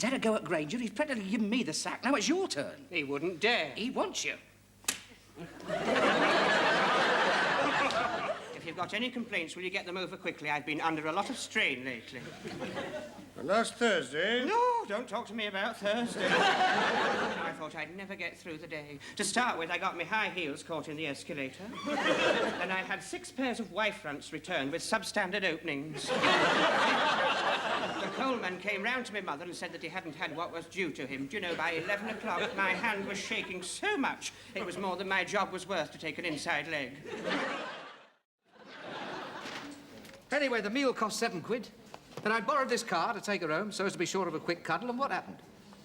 had a go at Granger. He's practically given me the sack. Now it's your turn. He wouldn't dare. He wants you. If you've got any complaints, will you get them over quickly? I've been under a lot of strain lately. Last Thursday? No, don't talk to me about Thursday. I thought I'd never get through the day. To start with, I got my high heels caught in the escalator. Then I had 6 pairs of wife fronts returned with substandard openings. The coalman came round to my mother and said that he hadn't had what was due to him. Do you know, by 11 o'clock, my hand was shaking so much, it was more than my job was worth to take an inside leg. Anyway, the meal cost £7. Then I borrowed this car to take her home so as to be sure of a quick cuddle, and what happened?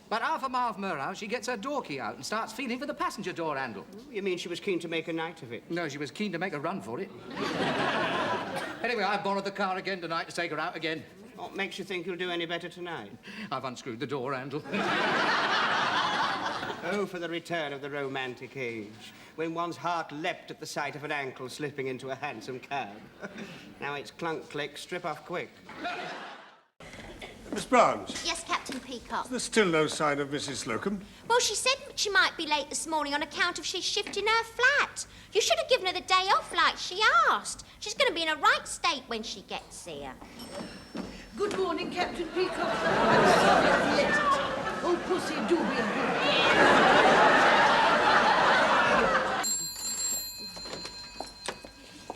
About half a mile from her house, she gets her door key out and starts feeling for the passenger door handle. You mean she was keen to make a night of it? No, she was keen to make a run for it. Anyway, I borrowed the car again tonight to take her out again. What makes you think you'll do any better tonight? I've unscrewed the door handle. Oh, for the return of the romantic age, when one's heart leapt at the sight of an ankle slipping into a hansom cab. Now it's clunk, click, strip off quick. Miss Browns? Yes, Captain Peacock. There's still no sign of Mrs. Slocum. Well, she said she might be late this morning on account of she's shifting her flat. You should have given her the day off like she asked. She's going to be in a right state when she gets here. Good morning, Captain Peacock. I'm sorry I late. Oh, Pussy, do be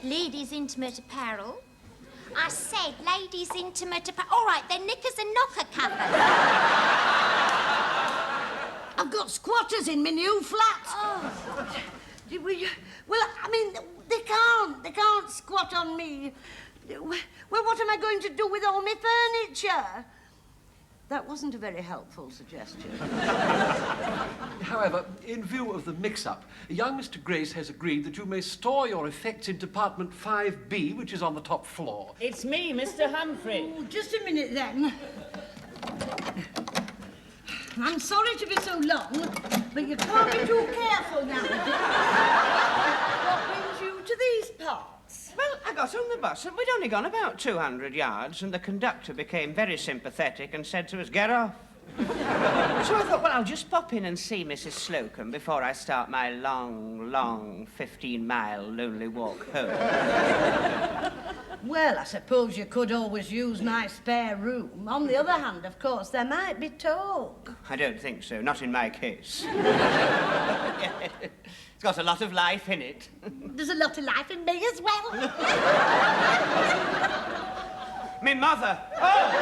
good. Ladies' intimate apparel. I said ladies' intimate apparel. All right, then knickers and knocker cover. I've got squatters in my new flat. Oh. Well, I mean, they can't squat on me. Well, what am I going to do with all my furniture? That wasn't a very helpful suggestion. However, in view of the mix-up, young Mr. Grace has agreed that you may store your effects in Department 5B, which is on the top floor. It's me, Mr. Humphrey. Oh, just a minute, then. I'm sorry to be so long, but you can't be too careful nowadays. What brings you to these parts? Well, I got on the bus and we'd only gone about 200 yards and the conductor became very sympathetic and said to us, get off. So I thought, well, I'll just pop in and see Mrs. Slocum before I start my long 15-mile lonely walk home. Well, I suppose you could always use my spare room. On the other hand, of course, there might be talk. I don't think so, not in my case. It's got a lot of life in it. There's a lot of life in me as well. Me mother! Oh!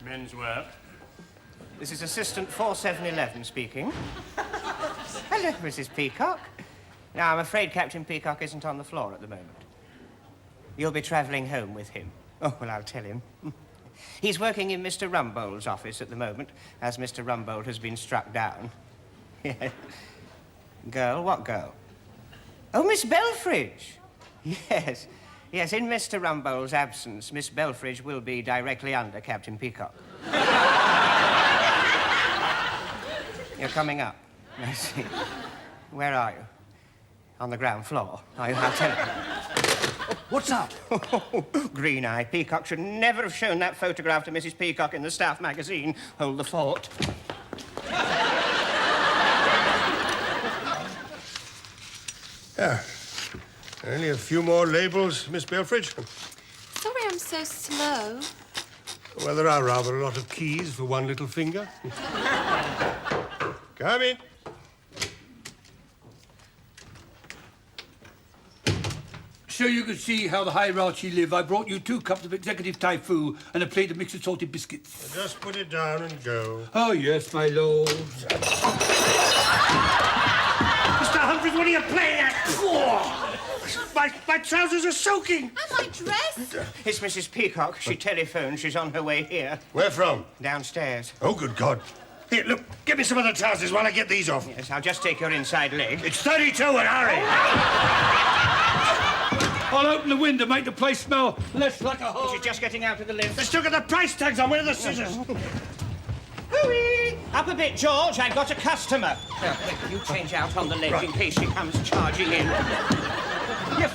Menswear. This is Assistant 4711 speaking. Hello, Mrs. Peacock. Now, I'm afraid Captain Peacock isn't on the floor at the moment. You'll be travelling home with him. Oh, well, I'll tell him. He's working in Mr. Rumbold's office at the moment, as Mr. Rumbold has been struck down. Yeah. Girl? What girl? Oh, Miss Belfridge. Yes. Yes, in Mr. Rumbold's absence, Miss Belfridge will be directly under Captain Peacock. You're coming up. I see. Where are you? On the ground floor. I'll tell you. What's up? Green Eye. Peacock should never have shown that photograph to Mrs. Peacock in the staff magazine. Hold the fort. Yeah. Only a few more labels, Miss Belfridge. Sorry I'm so slow. Well, there are rather a lot of keys for one little finger. Come in. So you can see how the hierarchy live, I brought you 2 cups of executive Thai food and a plate of mixed salted biscuits. Just put it down and go. Oh, yes, my lord. Mr. Humphreys, what are you playing at? My trousers are soaking. And my dress? It's Mrs. Peacock. She telephoned. She's on her way here. Where from? Downstairs. Oh, good God. Here, look, get me some of the trousers while I get these off. Yes, I'll just take your inside leg. It's 32 and hurry. I'll open the window, make the place smell less like a hole. She's just getting out of the lift. Let's look at the price tags on. Where are the scissors? Hooey! Up a bit, George. I've got a customer. Quick, you change out on the ledge in case she comes charging in. You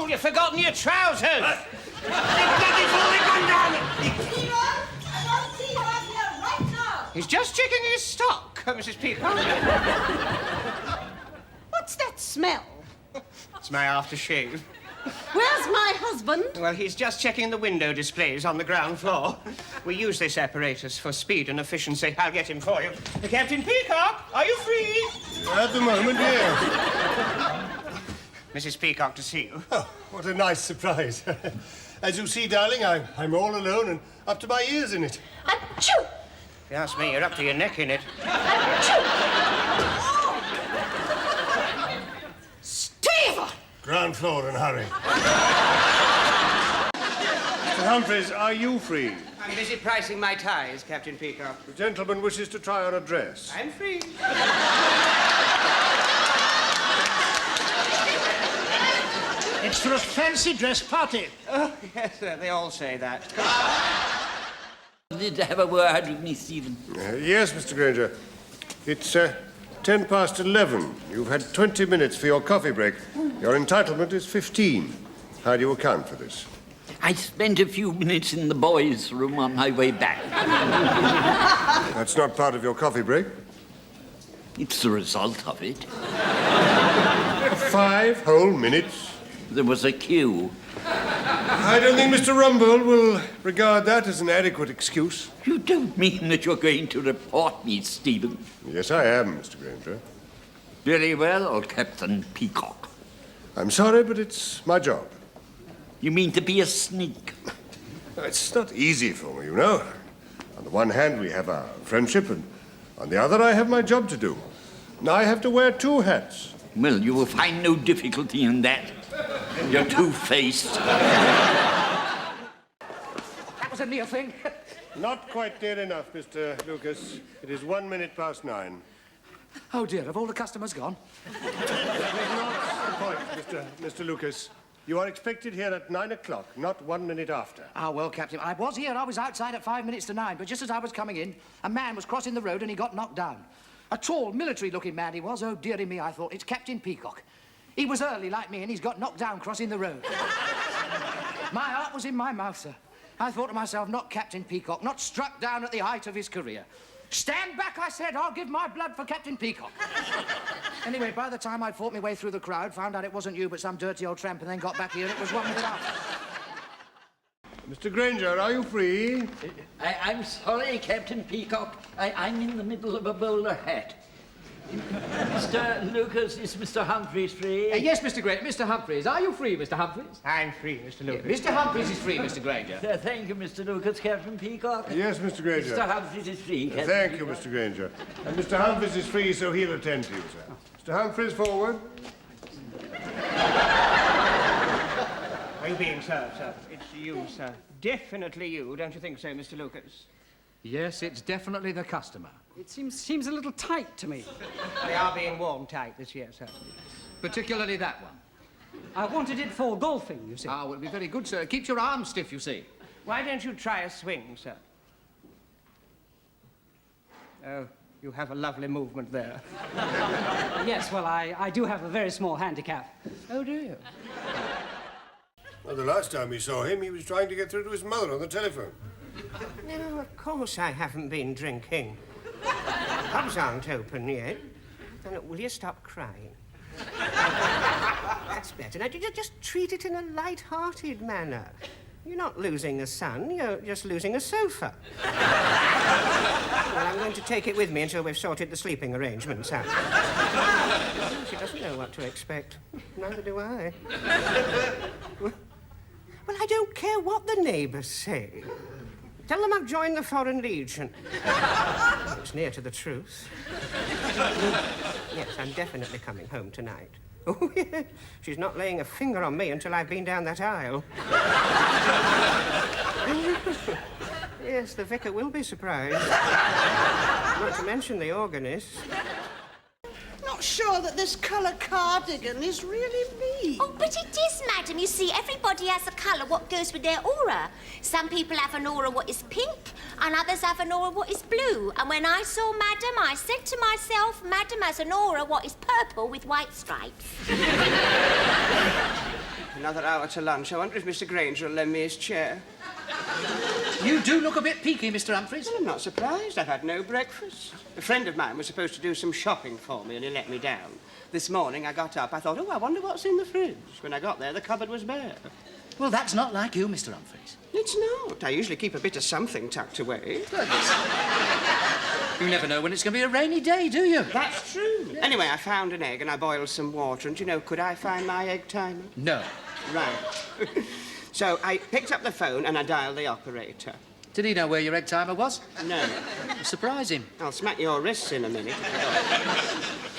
Constable, you've forgotten your trousers. They're bloody falling down. Hero, I want to see you out here right now. He's just checking his stock, Mrs. Peacock. What's that smell? It's my aftershave. Where's my husband? Well, he's just checking the window displays on the ground floor. We use this apparatus for speed and efficiency. I'll get him for you. Captain Peacock, are you free? At the moment, yes. Mrs. Peacock to see you. Oh, what a nice surprise. As you see, darling, I'm all alone and up to my ears in it. Achoo! If you ask me, you're up to your neck in it. Stephen! Ground floor and hurry. Mr. Humphreys, are you free? I'm busy pricing my ties, Captain Peacock. The gentleman wishes to try on a dress. I'm free. It's for a fancy dress party. Oh, yes, sir, they all say that. Did have a word with me, Stephen? Yes, Mr. Granger. It's 11:10. You've had 20 minutes for your coffee break. Your entitlement is 15. How do you account for this? I spent a few minutes in the boys' room on my way back. That's not part of your coffee break. It's the result of it. 5 whole minutes. There was a queue. I don't think Mr. Rumble will regard that as an adequate excuse. You don't mean that you're going to report me, Stephen? Yes, I am, Mr. Granger. Very well, Captain Peacock. I'm sorry, but it's my job. You mean to be a sneak? It's not easy for me, you know. On the one hand, we have our friendship, and on the other, I have my job to do. And I have to wear 2 hats. Well, you will find no difficulty in that. You're two-faced. That was a near thing. Not quite near enough, Mr. Lucas. It is 1 minute past 9. Oh, dear, have all the customers gone? That is not the point, Mr. Lucas. You are expected here at 9 o'clock, not 1 minute after. Ah, well, Captain, I was here. I was outside at 5 minutes to 9, but just as I was coming in, a man was crossing the road and he got knocked down. A tall, military-looking man he was. Oh, dearie me, I thought, it's Captain Peacock. He was early like me and he's got knocked down crossing the road. My heart was in my mouth, sir. I thought to myself, not Captain Peacock, not struck down at the height of his career. Stand back, I said. I'll give my blood for Captain Peacock. Anyway, by the time I'd fought my way through the crowd, found out it wasn't you, but some dirty old tramp, and then got back here, it was 1 minute after. Mr. Granger, are you free? I'm sorry, Captain Peacock. I'm in the middle of a bowler hat. Mr. Lucas, is Mr. Humphreys free? Yes, Mr. Granger. Mr. Humphreys. Are you free, Mr. Humphreys? I'm free, Mr. Lucas. Mr. Humphreys is free, Mr. Granger. Thank you, Mr. Lucas. Captain Peacock? Yes, Mr. Granger. Mr. Humphreys is free. Captain Thank you, Peacock. Mr. Granger. And Mr. Humphreys is free, so he'll attend to you, sir. Mr. Humphreys, forward. Are you being served, sir? It's you, sir. Definitely you, don't you think so, Mr. Lucas? Yes, it's definitely the customer. It seems a little tight to me. They are being warm tight this year, sir. Particularly that one. I wanted it for golfing, you see. Ah, well, it'll be very good, sir. It keeps your arms stiff, you see. Why don't you try a swing, sir? Oh, you have a lovely movement there. Yes, well, I do have a very small handicap. Oh, do you? Well, the last time we saw him, he was trying to get through to his mother on the telephone. No, of course I haven't been drinking. Pubs aren't open yet. Now, look, will you stop crying? That's better. Now, just treat it in a light-hearted manner. You're not losing a son, you're just losing a sofa. Well, I'm going to take it with me until we've sorted the sleeping arrangements out. She doesn't know what to expect. Neither do I. Well, I don't care what the neighbours say. Tell them I've joined the Foreign Legion. It's near to the truth. Yes, I'm definitely coming home tonight. Oh, yeah. She's not laying a finger on me until I've been down that aisle. Yes, the vicar will be surprised. Not to mention the organist. Not sure that this colour cardigan is really me. Oh, but it is, madam. You see, everybody has a colour what goes with their aura. Some people have an aura what is pink, and others have an aura what is blue. And when I saw madam, I said to myself, madam has an aura what is purple with white stripes. Another hour to lunch. I wonder if Mr. Granger will lend me his chair. You do look a bit peaky, Mr. Humphreys. Well, I'm not surprised. I've had no breakfast. A friend of mine was supposed to do some shopping for me, and he let me down. This morning, I got up. I thought, oh, I wonder what's in the fridge. When I got there, the cupboard was bare. Well, that's not like you, Mr. Humphreys. It's not. I usually keep a bit of something tucked away. You never know when it's going to be a rainy day, do you? That's true. Anyway, I found an egg and I boiled some water, and, you know, could I find my egg timer? No. Right. So I picked up the phone and I dialed the operator. Did he know where your egg timer was? No. Surprise him. I'll smack your wrists in a minute.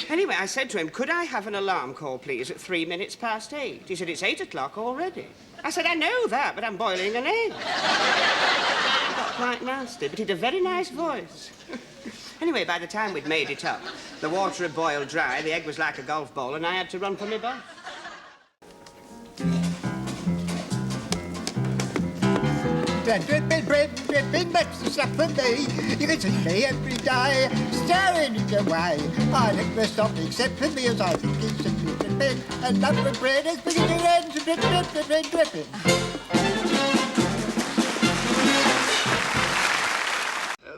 Anyway, I said to him, could I have an alarm call, please, at 3 minutes past 8? He said, it's 8 o'clock already. I said, I know that, but I'm boiling an egg. He got quite nasty, but he'd a very nice voice. Anyway, by the time we'd made it up, the water had boiled dry, the egg was like a golf ball, and I had to run for my bus. Dripping bread, dripping that's the stuff for me. You can see me every day, staring in your way. I never stop except for meals. I think it's a dripping, and love for bread is beginning to end, dripping.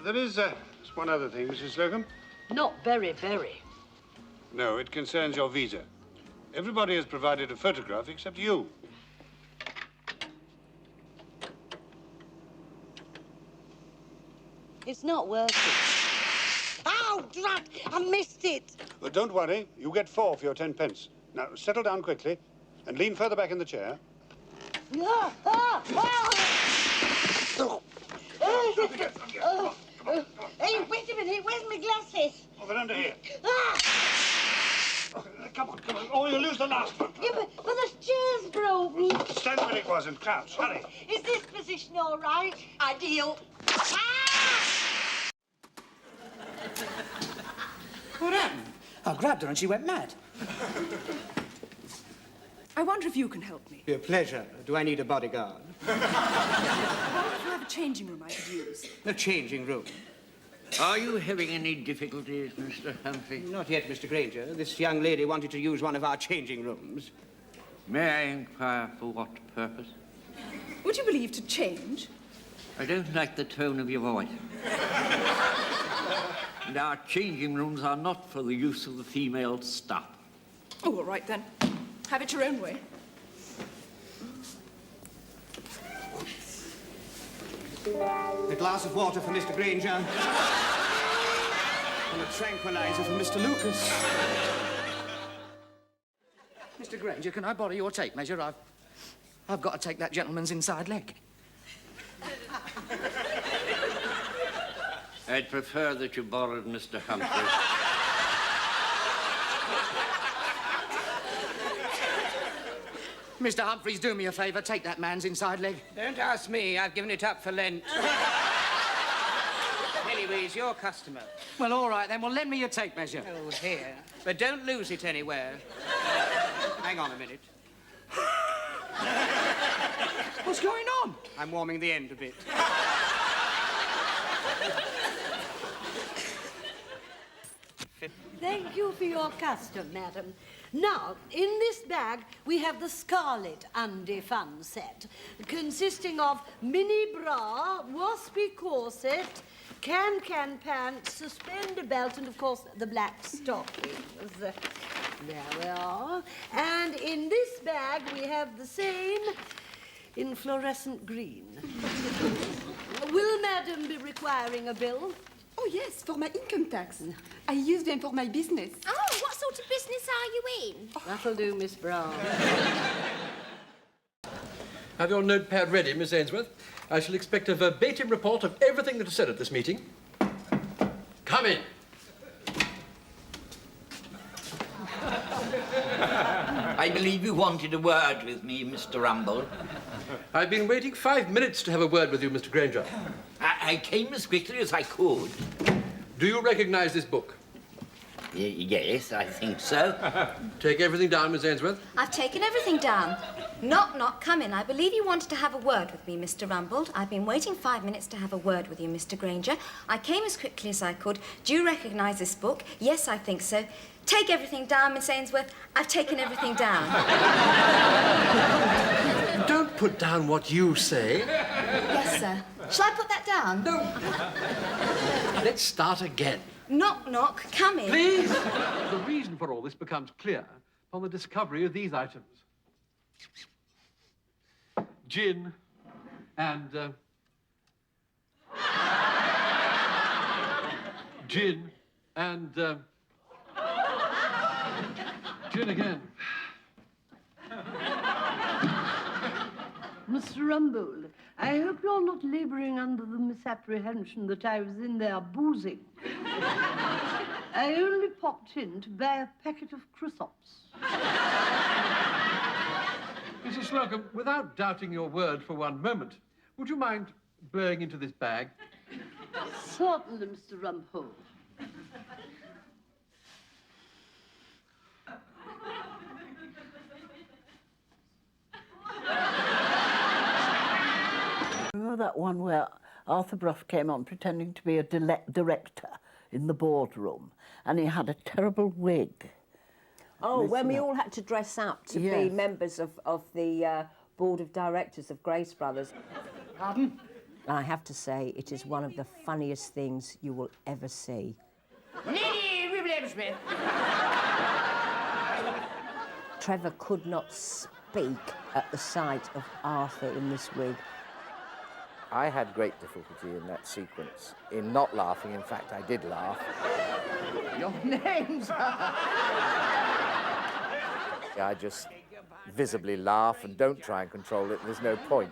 There is just one other thing, Mrs. Slocum. Not very, very. No, it concerns your visa. Everybody has provided a photograph except you. It's not working. Oh, drat! I missed it. Well, don't worry. You get 4 for your 10 pence. Now, settle down quickly and lean further back in the chair. Hey, wait a minute. Where's my glasses? Oh, they're under here. Ah! Come on. Oh, you'll lose the last one. Yeah, but the chair's broken. Stand where it was and crouch. Hurry. Is this position all right? Ideal. Ah! What happened? I grabbed her and she went mad. I wonder if you can help me. Be a pleasure. Do I need a bodyguard? I wonder if you have a changing room I could use. A changing room. Are you having any difficulties, Mr. Humphrey? Not yet, Mr. Granger. This young lady wanted to use one of our changing rooms. May I inquire for what purpose? Would you believe to change? I don't like the tone of your voice. And our changing rooms are not for the use of the female staff. Oh, all right then. Have it your own way. A glass of water for Mr. Granger. And a tranquilizer for Mr. Lucas. Mr. Granger, can I borrow your tape measure? I've got to take that gentleman's inside leg. I'd prefer that you borrowed Mr. Humphrey. Mr. Humphreys, do me a favour. Take that man's inside leg. Don't ask me. I've given it up for Lent. Anyways, your customer. Well, all right, then. Well, lend me your tape measure. Oh, here. But don't lose it anywhere. Hang on a minute. What's going on? I'm warming the end a bit. Thank you for your custom, madam. Now, in this bag, we have the Scarlet Undie Fun set, consisting of mini bra, waspy corset, can-can pants, suspender belt, and, of course, the black stockings. There we are. And in this bag, we have the same in fluorescent green. Will madam be requiring a bill? Oh, yes, for my income tax. I use them for my business. Oh, what sort of business are you in? That'll do, Miss Brown. Have your notepad ready, Miss Ainsworth. I shall expect a verbatim report of everything that is said at this meeting. Come in. I believe you wanted a word with me, Mr. Rumble. I've been waiting 5 minutes to have a word with you, Mr. Granger. I came as quickly as I could. Do you recognize this book? Yes, I think so. Take everything down, Miss Ainsworth. I've taken everything down. Knock, knock, come in. I believe you wanted to have a word with me, Mr. Rumbold. I've been waiting 5 minutes to have a word with you, Mr. Granger. I came as quickly as I could. Do you recognise this book? Yes, I think so. Take everything down, Miss Ainsworth. I've taken everything down. Don't put down what you say. Yes, sir. Shall I put that down? No. Let's start again. Knock, knock, come in. Please! The reason for all this becomes clear upon the discovery of these items. Gin and... gin and... gin again. Mr. Rumbold, I hope you're not labouring under the misapprehension that I was in there boozing. I only popped in to buy a packet of crisps. Mrs. Slocum, without doubting your word for one moment, would you mind blowing into this bag? Certainly, Mr. Rumbold. Remember that one where Arthur Bruff came on pretending to be a director in the boardroom, and he had a terrible wig? Oh, when we all had to dress up to be Yes. members of the board of directors of Grace Brothers. Pardon? I have to say, it is one of the funniest things you will ever see. Lady Ribblehamsmith! Trevor could not speak at the sight of Arthur in this wig. I had great difficulty in that sequence, in not laughing. In fact, I did laugh. Your name's... I just visibly laugh and don't try and control it. There's no point.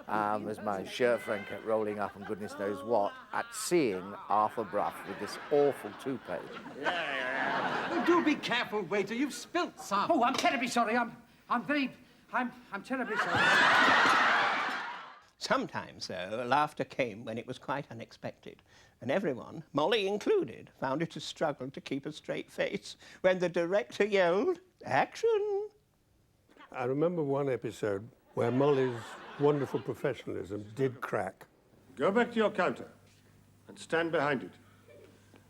As my shirt front kept rolling up and goodness knows what, at seeing Arthur Bruff with this awful toupee. Oh, do be careful, waiter. You've spilt some. Oh, I'm terribly sorry. I'm terribly sorry. Sometimes, though, laughter came when it was quite unexpected, and everyone, Molly included, found it a struggle to keep a straight face when the director yelled, "Action!" I remember one episode where Molly's wonderful professionalism did crack. Go back to your counter and stand behind it.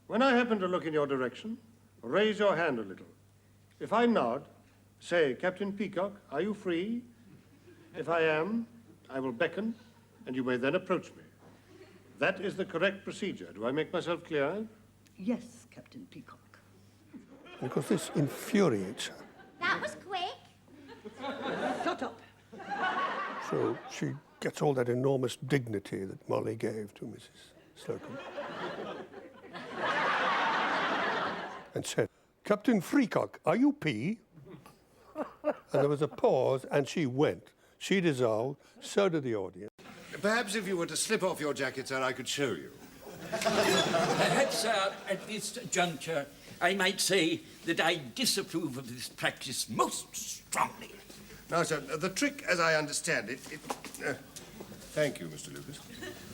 When I happen to look in your direction, raise your hand a little. If I nod, say, "Captain Peacock, are you free?" If I am, I will beckon, and you may then approach me. That is the correct procedure. Do I make myself clear? Yes, Captain Peacock. Because this infuriates her. That was quick. Shut up. So she gets all that enormous dignity that Molly gave to Mrs. Slocum. And said, "Captain Freacock, are you P?" And there was a pause, and she went. She dissolved, so did the audience. Perhaps if you were to slip off your jacket, sir, I could show you. Perhaps at this juncture, I might say that I disapprove of this practice most strongly. Now, sir, the trick, as I understand it... thank you, Mr. Lucas.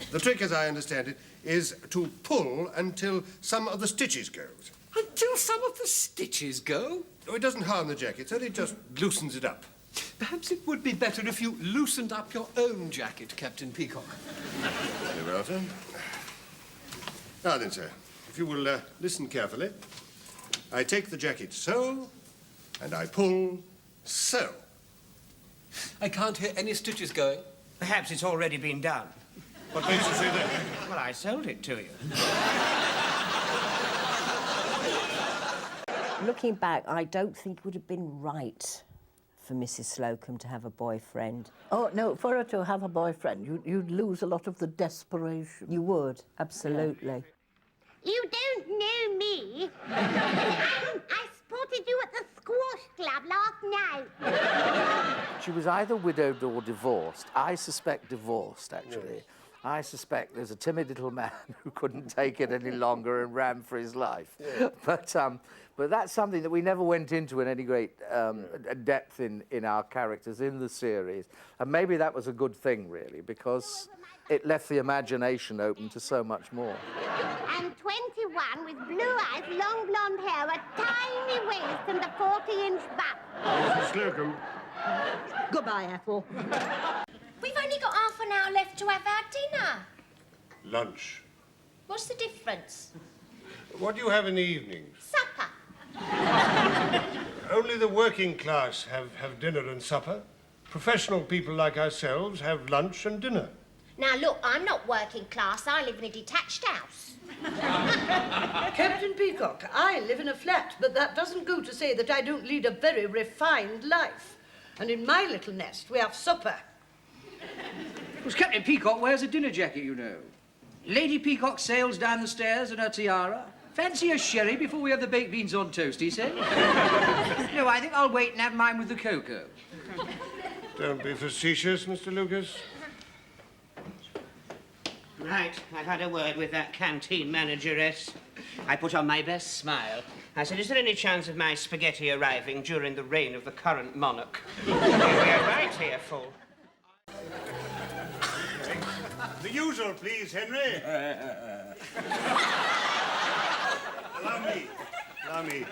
The trick, as I understand it, is to pull until some of the stitches go. Until some of the stitches go? Oh, it doesn't harm the jacket, sir. It just loosens it up. Perhaps it would be better if you loosened up your own jacket, Captain Peacock. Very well, sir. Now then, sir, if you will listen carefully. I take the jacket so, and I pull so. I can't hear any stitches going. Perhaps it's already been done. What makes you say that? Well, I sold it to you. Looking back, I don't think it would have been right for Mrs. Slocum to have a boyfriend. Oh, no, for her to have a boyfriend, you'd lose a lot of the desperation. You would, absolutely. You don't know me. I spotted you at the squash club last night. She was either widowed or divorced. I suspect divorced, actually. Yes. I suspect there's a timid little man who couldn't take it any longer and ran for his life. Yeah. But that's something that we never went into in any great depth in our characters in the series. And maybe that was a good thing, really, because it left the imagination open to so much more. And 21 with blue eyes, long blonde hair, a tiny waist and a 40-inch butt. Mrs. Slocum. Goodbye, Ethel. We've only got half an hour left to have our dinner. Lunch. What's the difference? What do you have in the evenings? Supper. Only the working class have dinner and supper. Professional people like ourselves have lunch and dinner. Now, look, I'm not working class. I live in a detached house. Captain Peacock, I live in a flat, but that doesn't go to say that I don't lead a very refined life. And in my little nest, we have supper. Well, Captain Peacock wears a dinner jacket, you know. Lady Peacock sails down the stairs in her tiara. Fancy a sherry before we have the baked beans on toast, he said. No, I think I'll wait and have mine with the cocoa. Don't be facetious, Mr. Lucas. Right, I've had a word with that canteen manageress. I put on my best smile. I said, is there any chance of my spaghetti arriving during the reign of the current monarch? We are right here, fool. The usual, please, Henry. Allow me. Allow me.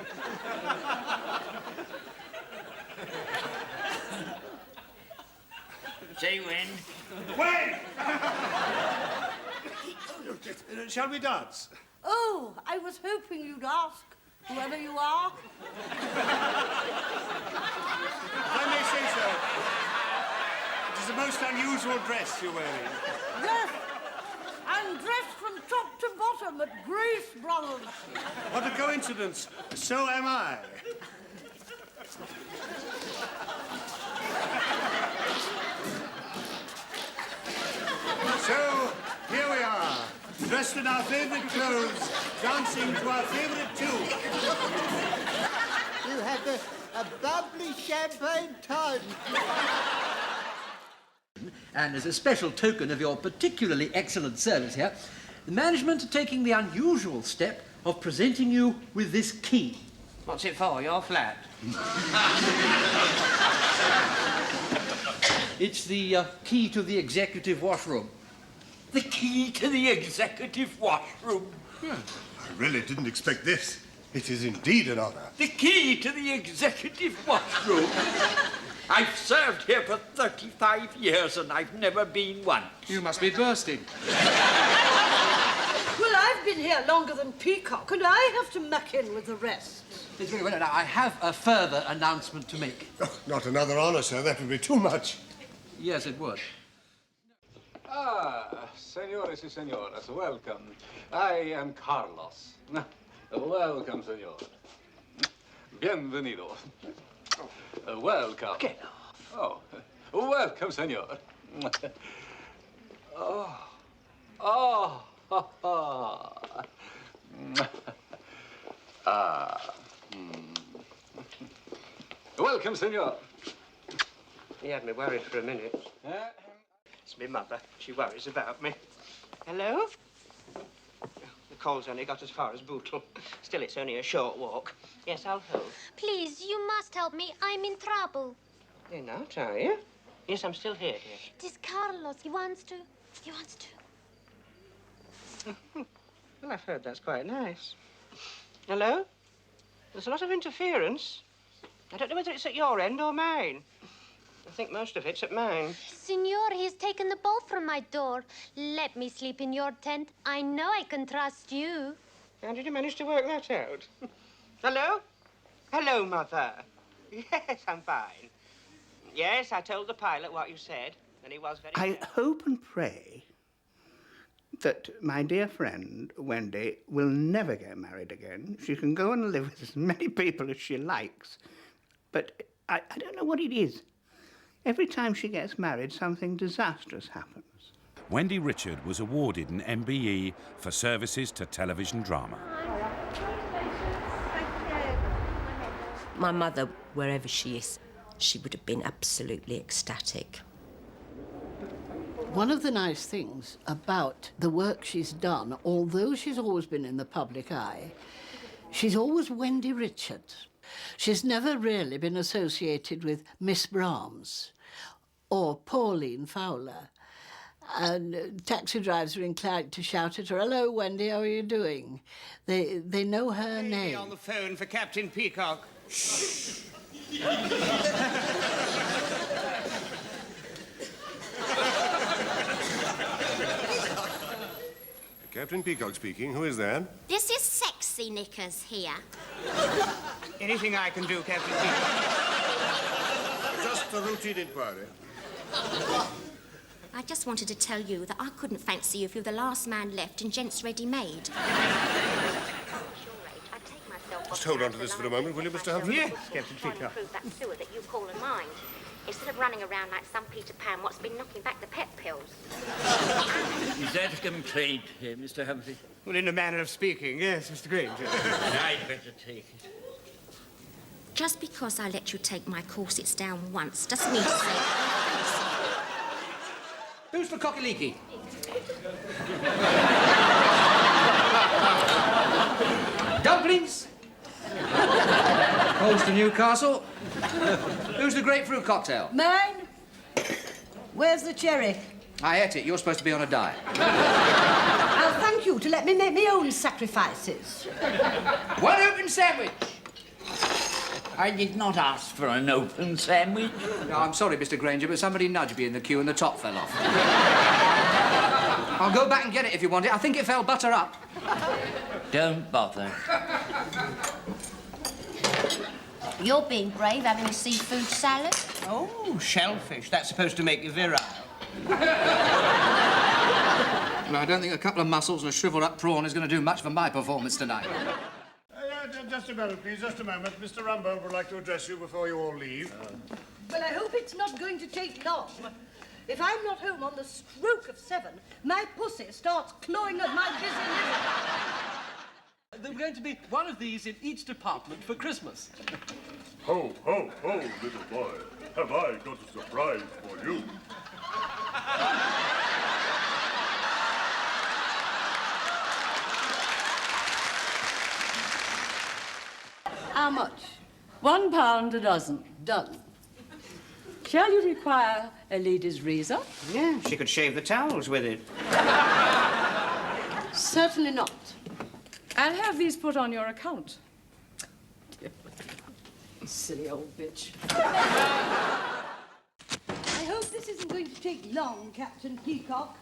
Say when. When? Shall we dance? Oh, I was hoping you'd ask, whoever you are. If I may say so, it is the most unusual dress you're wearing. Yes, I'm dressed from top to bottom at Grace Brothers. What a coincidence. So am I. So, here we are, dressed in our favourite clothes, dancing to our favourite tune. You had a bubbly champagne time. And as a special token of your particularly excellent service here, the management are taking the unusual step of presenting you with this key. What's it for, your flat? It's the key to the executive washroom. The key to the executive washroom. I really didn't expect this. It is indeed an honour. The key to the executive washroom. I've served here for 35 years and I've never been once. You must be bursting. Well, I've been here longer than Peacock, and I have to muck in with the rest. It's very well. Now, I have a further announcement to make. Oh, not another honour, sir. That would be too much. Yes, it would. Ah, senores y señoras, welcome. I am Carlos. Welcome, senor. Bienvenido. Welcome. Get off. Oh, welcome, senor. Oh, oh, ha, ha. Ah. Welcome, senor. He had me worried for a minute. It's my mother. She worries about me. Hello? The coal's only got as far as Bootle. Still, it's only a short walk. Yes, I'll hold. Please, you must help me. I'm in trouble. You're not, are you? Yes, I'm still here, dear. It is Carlos. He wants to. Well, I've heard that's quite nice. Hello? There's a lot of interference. I don't know whether it's at your end or mine. I think most of it's at mine. Senor, he's taken the bolt from my door. Let me sleep in your tent. I know I can trust you. How did you manage to work that out? Hello? Hello, Mother. Yes, I'm fine. Yes, I told the pilot what you said, and he was very... I hope and pray that my dear friend, Wendy, will never get married again. She can go and live with as many people as she likes. But I don't know what it is. Every time she gets married, something disastrous happens. Wendy Richard was awarded an MBE for services to television drama. My mother, wherever she is, she would have been absolutely ecstatic. One of the nice things about the work she's done, although she's always been in the public eye, she's always Wendy Richard. She's never really been associated with Miss Brahms or Pauline Fowler. And taxi drivers are inclined to shout at her, "Hello, Wendy, how are you doing?" They know her name. On the phone for Captain Peacock. Captain Peacock speaking. Who is that? This is Sexy Knickers here. Anything I can do, Captain Peacock? Just a routine inquiry. I just wanted to tell you that I couldn't fancy you if you're the last man left in Gents Ready Made. Just hold on to this for a moment, will you, Mr. Humphrey? Yes, Captain Peacock. Prove that sewer that you call a mine. Instead of running around like some Peter Pan what's been knocking back the pet pills. Is that a complaint, Mr. Humphrey? Well, in a manner of speaking, yes, Mr. Granger. I'd better take it. Just because I let you take my corsets down once doesn't mean to say... Who's for cocky-leaky? Dumplings? Coals to Newcastle? Who's the grapefruit cocktail? Mine? Where's the cherry? I ate it. You're supposed to be on a diet. I'll thank you to let me make my own sacrifices. One open sandwich. I did not ask for an open sandwich. No, I'm sorry, Mr. Granger, but somebody nudged me in the queue and the top fell off. I'll go back and get it if you want it. I think it fell butter up. Don't bother. You're being brave having a seafood salad. Oh, shellfish. That's supposed to make you virile. No, I don't think a couple of mussels and a shriveled-up prawn is going to do much for my performance tonight. Just a moment, please, just a moment. Mr. Rumbold would like to address you before you all leave. Well, I hope it's not going to take long. If I'm not home on the stroke of 7, my pussy starts clawing at my busy There's going to be one of these in each department for Christmas. Ho, ho, ho, little boy. Have I got a surprise for you? How much? £1 a dozen. Done. Shall you require a lady's razor? Yeah, she could shave the towels with it. Certainly not. I'll have these put on your account. Silly old bitch. I hope this isn't going to take long, Captain Peacock.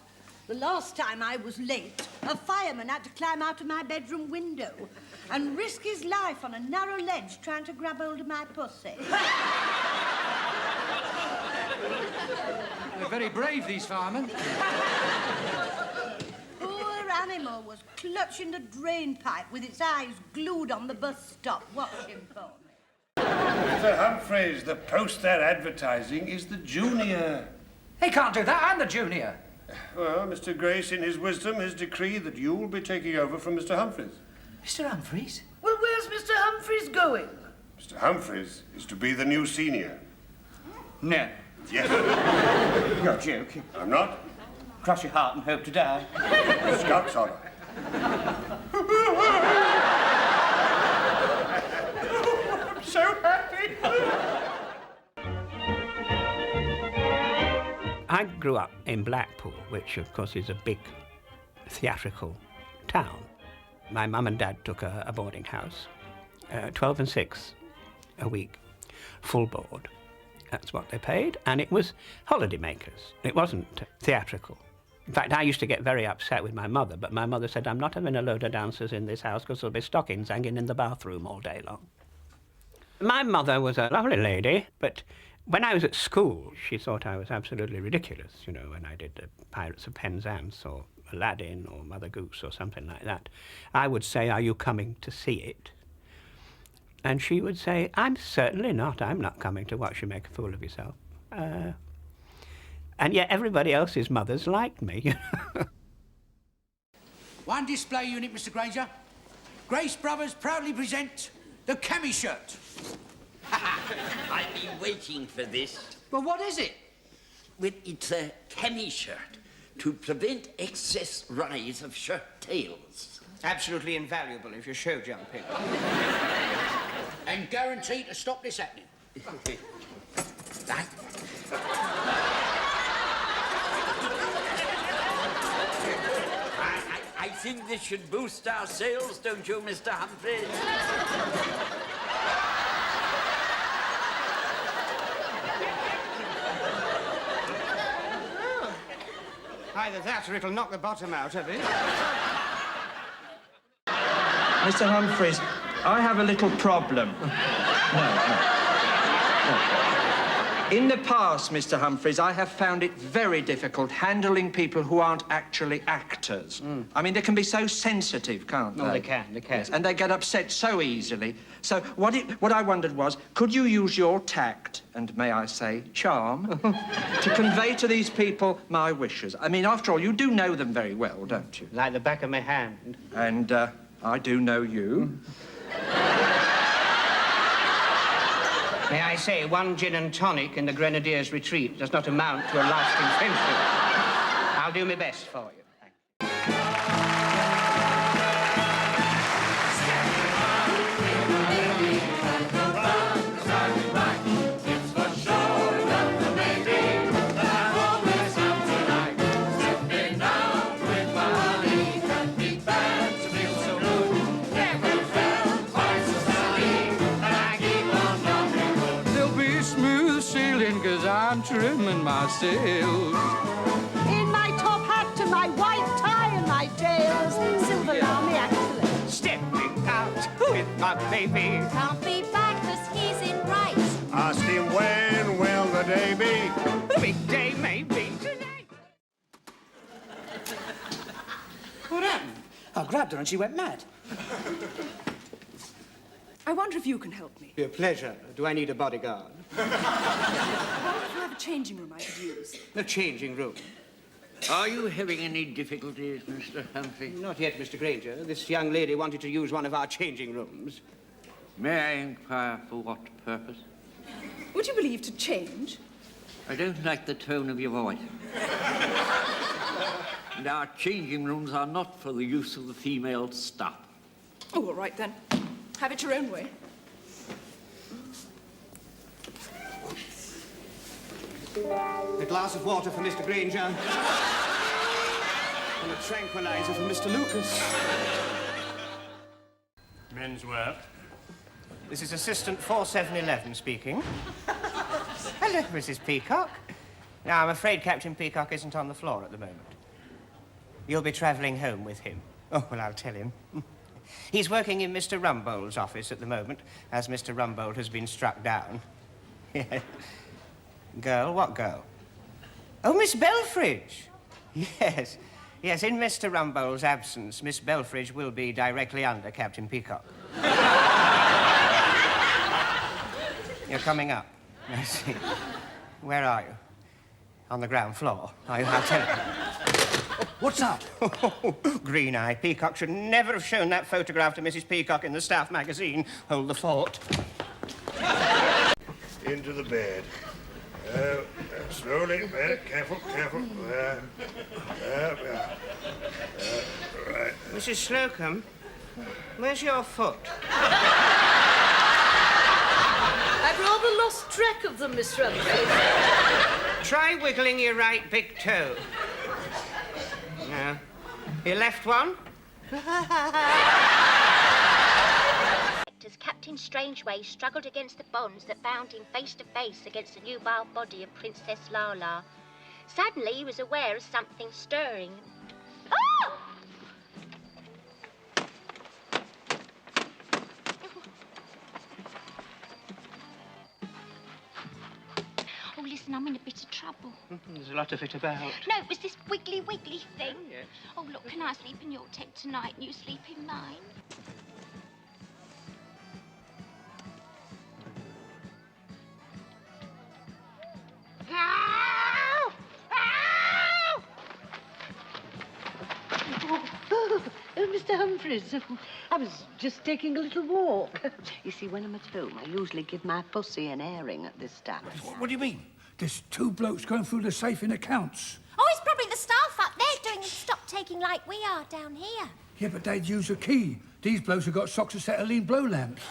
The last time I was late, a fireman had to climb out of my bedroom window and risk his life on a narrow ledge trying to grab hold of my pussy. They're very brave, these firemen. Poor animal was clutching the drain pipe with its eyes glued on the bus stop, watching for me. Mr. Humphreys, the post they're advertising is the junior. He can't do that. I'm the junior. Well, Mr. Grace, in his wisdom, has decreed that you will be taking over from Mr. Humphreys. Mr. Humphreys? Well, where's Mr. Humphreys going? Mr. Humphreys is to be the new senior. No. Yes. You're joking. I'm not. Cross your heart and hope to die. Scout's honor. I'm so happy. I grew up in Blackpool, which, of course, is a big theatrical town. My mum and dad took a boarding house, 12 and 6 a week, full board. That's what they paid, and it was holiday makers. It wasn't theatrical. In fact, I used to get very upset with my mother, but my mother said, "I'm not having a load of dancers in this house because there'll be stockings hanging in the bathroom all day long." My mother was a lovely lady, but when I was at school, she thought I was absolutely ridiculous, you know, when I did the Pirates of Penzance or Aladdin or Mother Goose or something like that. I would say, "Are you coming to see it?" And she would say, "I'm certainly not. I'm not coming to watch you make a fool of yourself." And yet everybody else's mothers liked me, you know. One display unit, Mr. Granger. Grace Brothers proudly present the Cami shirt. I've been waiting for this. Well, what is it? Well, it's a cami shirt to prevent excess rise of shirt tails. Absolutely invaluable if you're show jumping. And guaranteed to stop this happening. Right. think this should boost our sales, don't you, Mr. Humphreys? Either that or it'll knock the bottom out of it. Mr. Humphreys, I have a little problem. No. In the past, Mr. Humphreys, I have found it very difficult handling people who aren't actually actors. I mean, they can be so sensitive, can't they? Oh, they can. Yes, and they get upset so easily. So what I wondered was, could you use your tact, and may I say, charm, to convey to these people my wishes? I mean, after all, you do know them very well, don't you? Like the back of my hand. And I do know you. May I say, one gin and tonic in the Grenadiers' retreat does not amount to a lasting friendship. I'll do my best for you. I'm trimming my sails. In my top hat and my white tie and my tails, silver army excellent. Stepping out with my baby. Can't be back 'cause he's in rice. Ask him when will the day be? The big day may be today. What happened? I grabbed her and she went mad. I wonder if you can help me. Be a pleasure. Do I need a bodyguard? I wonder if you have a changing room I could use. The changing room. Are you having any difficulties, Mr. Humphrey? Not yet, Mr. Granger. This young lady wanted to use one of our changing rooms. May I inquire for what purpose? Would you believe to change? I don't like the tone of your voice. And our changing rooms are not for the use of the female staff. Oh, all right then. Have it your own way. A glass of water for Mr. Granger. And a tranquilizer for Mr. Lucas. Menswear. This is Assistant 4711 speaking. Hello, Mrs. Peacock. Now, I'm afraid Captain Peacock isn't on the floor at the moment. You'll be travelling home with him. Oh, well, I'll tell him. He's working in Mr. Rumbold's office at the moment, as Mr. Rumbold has been struck down. Girl? What girl? Oh, Miss Belfridge. Yes. Yes, in Mr. Rumbold's absence, Miss Belfridge will be directly under Captain Peacock. You're coming up. I see. Where are you? On the ground floor. I'll tell you. What's that? Green Eye. Peacock should never have shown that photograph to Mrs. Peacock in the staff magazine. Hold the fort. Into the bed. Slowly, careful. Right. Mrs. Slocum, where's your foot? I've rather lost track of them, Miss Rumford. Try wiggling your right big toe. No. Your left one? As Captain Strangeway struggled against the bonds that bound him face to face against the nubile body of Princess Lala. Suddenly he was aware of something stirring. Oh! Oh, listen, I'm in a bit of trouble. There's a lot of it about. No, it was this wiggly thing. Oh, yes. Oh, look, can I sleep in your tent tonight and you sleep in mine? Oh, Mr. Humphreys, I was just taking a little walk. You see, when I'm at home, I usually give my pussy an airing at this time. What do you mean? There's two blokes going through the safe in accounts. Oh, it's probably the staff up there doing the stock-taking like we are down here. Yeah, but they'd use a key. These blokes have got socks of acetylene blow lamps.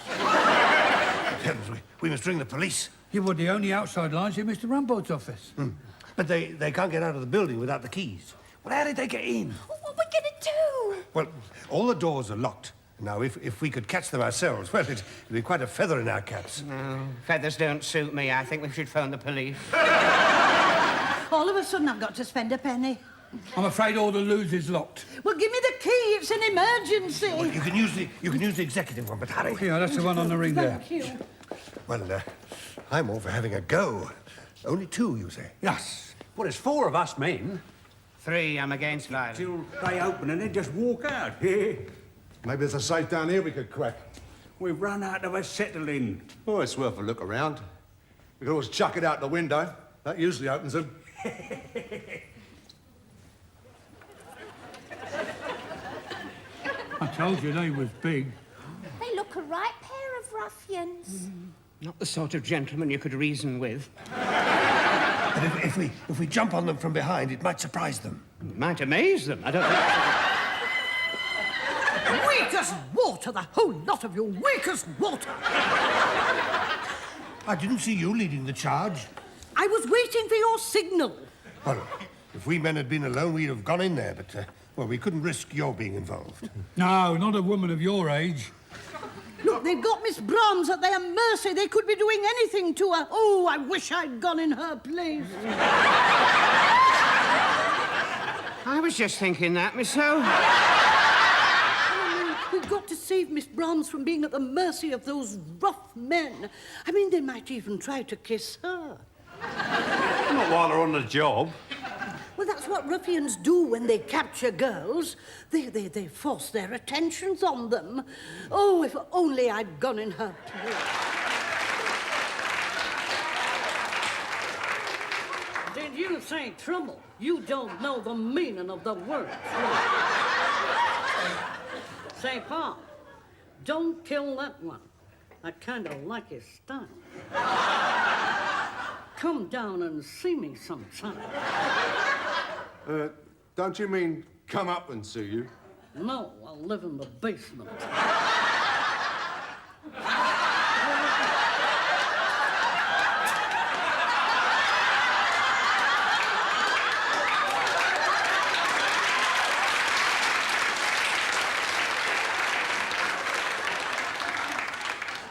Heavens, we must ring the police. Yeah, well, the only outside line's in Mr. Rumbold's office. But they can't get out of the building without the keys. Well, how did they get in? What are we going to do? Well, all the doors are locked. Now, if we could catch them ourselves, well, it'd be quite a feather in our caps. No, feathers don't suit me. I think we should phone the police. All of a sudden, I've got to spend a penny. I'm afraid all the loos is locked. Well, give me the key. It's an emergency. Well, you can use the executive one, but hurry. Yeah, that's the one on the ring there. Thank you. Well, I'm all for having a go. Only two, you say? Yes. Well, there's 4 of us men. 3, I'm against violence. Till they open and then just walk out. Maybe there's a safe down here we could crack. We've run out of a settling. Oh, it's worth a look around. We can always chuck it out the window. That usually opens them. I told you they was big. They look a right pair of ruffians. Not the sort of gentleman you could reason with. But if we jump on them from behind, it might surprise them. It might amaze them. I don't think... Weak as water, the whole lot of you. Weak as water. I didn't see you leading the charge. I was waiting for your signal. Well, if we men had been alone, we'd have gone in there, but, well, we couldn't risk your being involved. No, not a woman of your age. Look, they've got Miss Brahms at their mercy. They could be doing anything to her. Oh, I wish I'd gone in her place. I was just thinking that myself. We've got to save Miss Brahms from being at the mercy of those rough men. I mean, they might even try to kiss her. Not while they're on the job. Well, that's what ruffians do when they capture girls. They force their attentions on them. Oh, if only I'd gone in her place. Did you say trouble? You don't know the meaning of the word trouble. Say, Pa, don't kill that one. I kind of like his style. Come down and see me sometime. Don't you mean come up and see you? No, I'll live in the basement.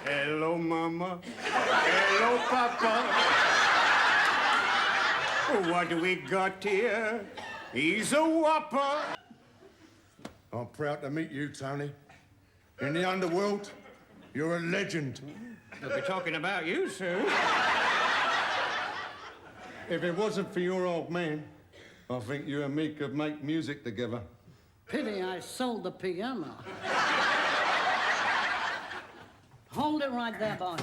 Hello, Mama. Hello, Papa. What do we got here? He's a whopper. I'm proud to meet you, Tony. In the underworld, you're a legend. They'll be talking about you soon. If it wasn't for your old man, I think you and me could make music together. Pity I sold the piano. Hold it right there, boys.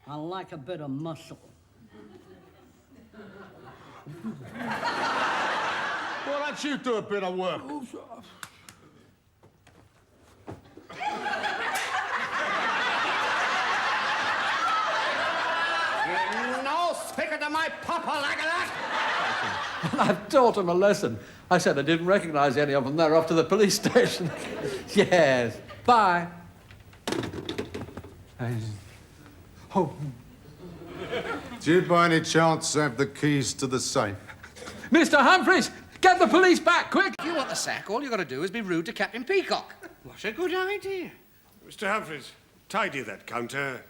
I like a bit of muscle. Why don't you do a bit of work? No speaker to my papa like that! I've taught him a lesson. I said I didn't recognise any of them. They're off to the police station. Yes. Bye. Oh. Do you by any chance have the keys to the safe? Mr. Humphreys, get the police back, quick! If you want the sack, all you've got to do is be rude to Captain Peacock. What a good idea. Mr. Humphreys, tidy that counter.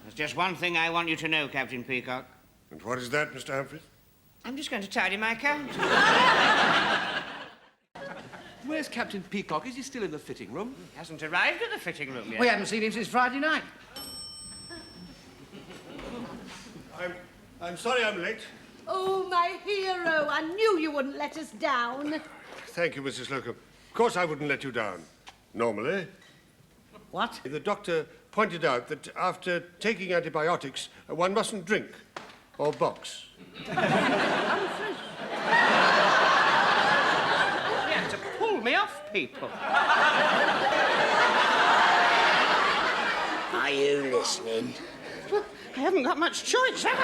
There's just one thing I want you to know, Captain Peacock. And what is that, Mr. Humphreys? I'm just going to tidy my counter. Where's Captain Peacock? Is he still in the fitting room? He hasn't arrived at the fitting room yet. We haven't seen him since Friday night. I'm sorry I'm late. Oh, my hero. I knew you wouldn't let us down. Thank you, Mrs. Slocum. Of course I wouldn't let you down. Normally. What? The doctor pointed out that after taking antibiotics, one mustn't drink or box. Yeah, to pull me off, people. Are you listening? I haven't got much choice, have I?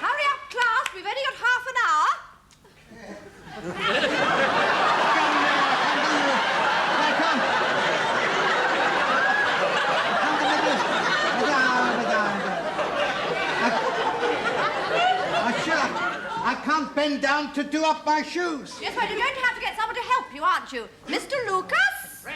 Hurry up, class. We've only got half an hour. can't bend down to do up my shoes. Yes, well, you're going to have to get someone to help you, aren't you? Mr. Lucas?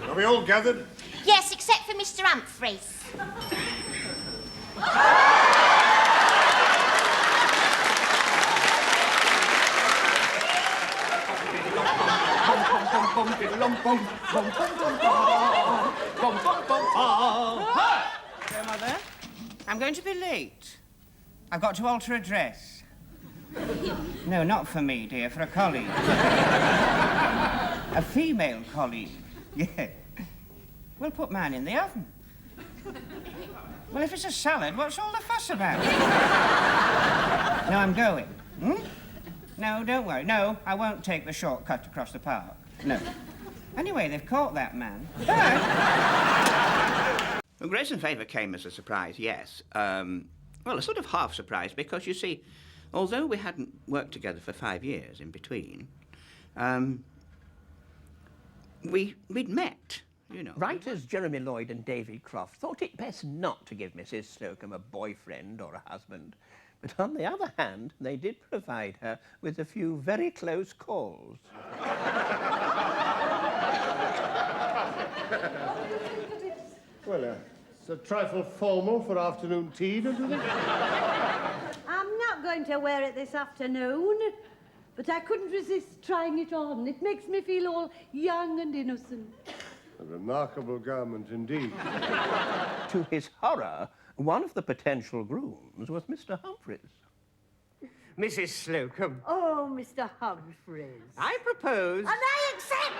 Are we all gathered? Yes, except for Mr. Humphreys. Dear Mother, I'm going to be late. I've got to alter a dress. No, not for me, dear, for a colleague. A female colleague. Yeah. We'll put mine in the oven. Well, if it's a salad, what's all the fuss about? No, I'm going. Hmm? No, don't worry. No, I won't take the shortcut across the park. No. Anyway, they've caught that man. Well, Grace and Favour came as a surprise, yes. Well, a sort of half surprise, because, you see, although we hadn't worked together for 5 years in between, we'd met, you know. Writers Jeremy Lloyd and David Croft thought it best not to give Mrs. Slocum a boyfriend or a husband. But on the other hand, they did provide her with a few very close calls. Well, it's a trifle formal for afternoon tea, don't you think? I'm not going to wear it this afternoon, but I couldn't resist trying it on. It makes me feel all young and innocent. A remarkable garment indeed. To his horror, one of the potential grooms was Mr. Humphreys. Mrs. Slocum. Oh, Mr. Humphreys. I propose... And I accept!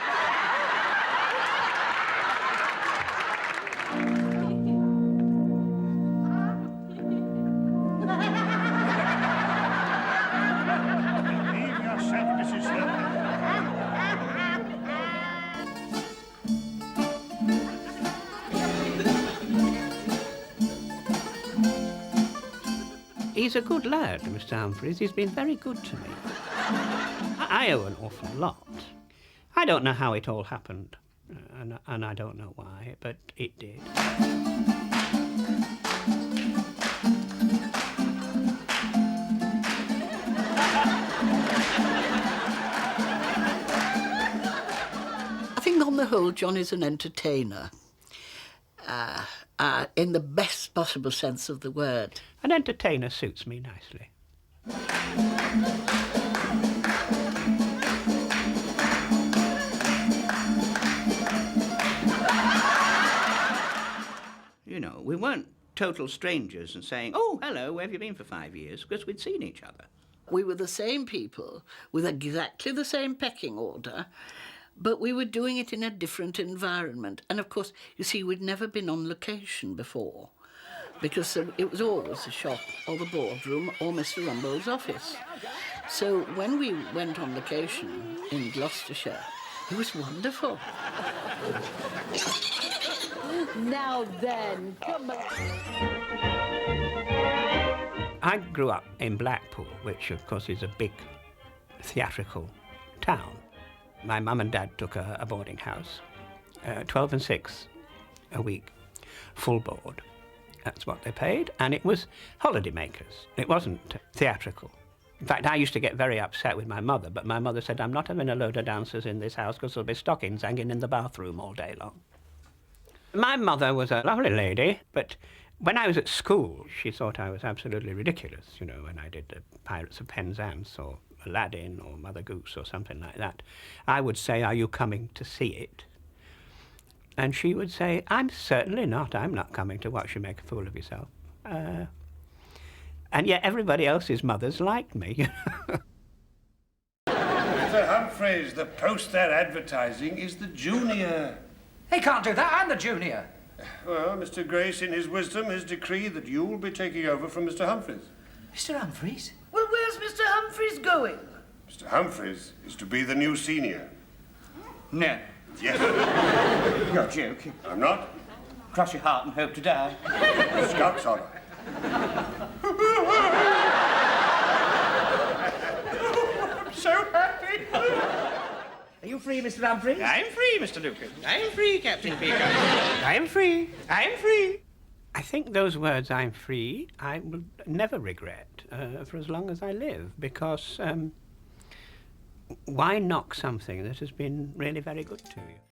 Leave yourself, Mrs. Slocum. He's a good lad, Mr. Humphreys. He's been very good to me. I owe an awful lot. I don't know how it all happened, and I don't know why, but it did. I think on the whole, John is an entertainer. In the best possible sense of the word. An entertainer suits me nicely. You know, we weren't total strangers and saying, oh, hello, where have you been for 5 years? Because we'd seen each other. We were the same people with exactly the same pecking order, but we were doing it in a different environment. And, of course, you see, we'd never been on location before, because it was always the shop or the boardroom or Mr. Rumble's office. So when we went on location in Gloucestershire, it was wonderful. Now then, come on. I grew up in Blackpool, which, of course, is a big theatrical town. My mum and dad took a boarding house, 12 and 6 a week, full board. That's what they paid, and it was holiday makers. It wasn't theatrical. In fact, I used to get very upset with my mother, but my mother said, I'm not having a load of dancers in this house because there'll be stockings hanging in the bathroom all day long. My mother was a lovely lady, but when I was at school, she thought I was absolutely ridiculous, you know, when I did the Pirates of Penzance or Aladdin or Mother Goose or something like that. I would say, are you coming to see it? And she would say, I'm certainly not. I'm not coming to watch you make a fool of yourself. And yet everybody else's mothers liked me, you know. Mr. Humphreys, the post they're advertising is the junior. He can't do that. I'm the junior. Well, Mr. Grace, in his wisdom, has decreed that you will be taking over from Mr. Humphreys. Mr. Humphreys? Well, where's Mr. Humphreys going? Mr. Humphreys is to be the new senior. No. Yes. You're joking. I'm not. Cross your heart and hope to die. Scout's honor. I'm so happy. you free, Mr. Humphreys? I'm free, Mr. Lucas. I'm free, Captain Peacock. I'm free. I'm free. I think those words, I'm free, I will never regret for as long as I live, because why knock something that has been really very good to you?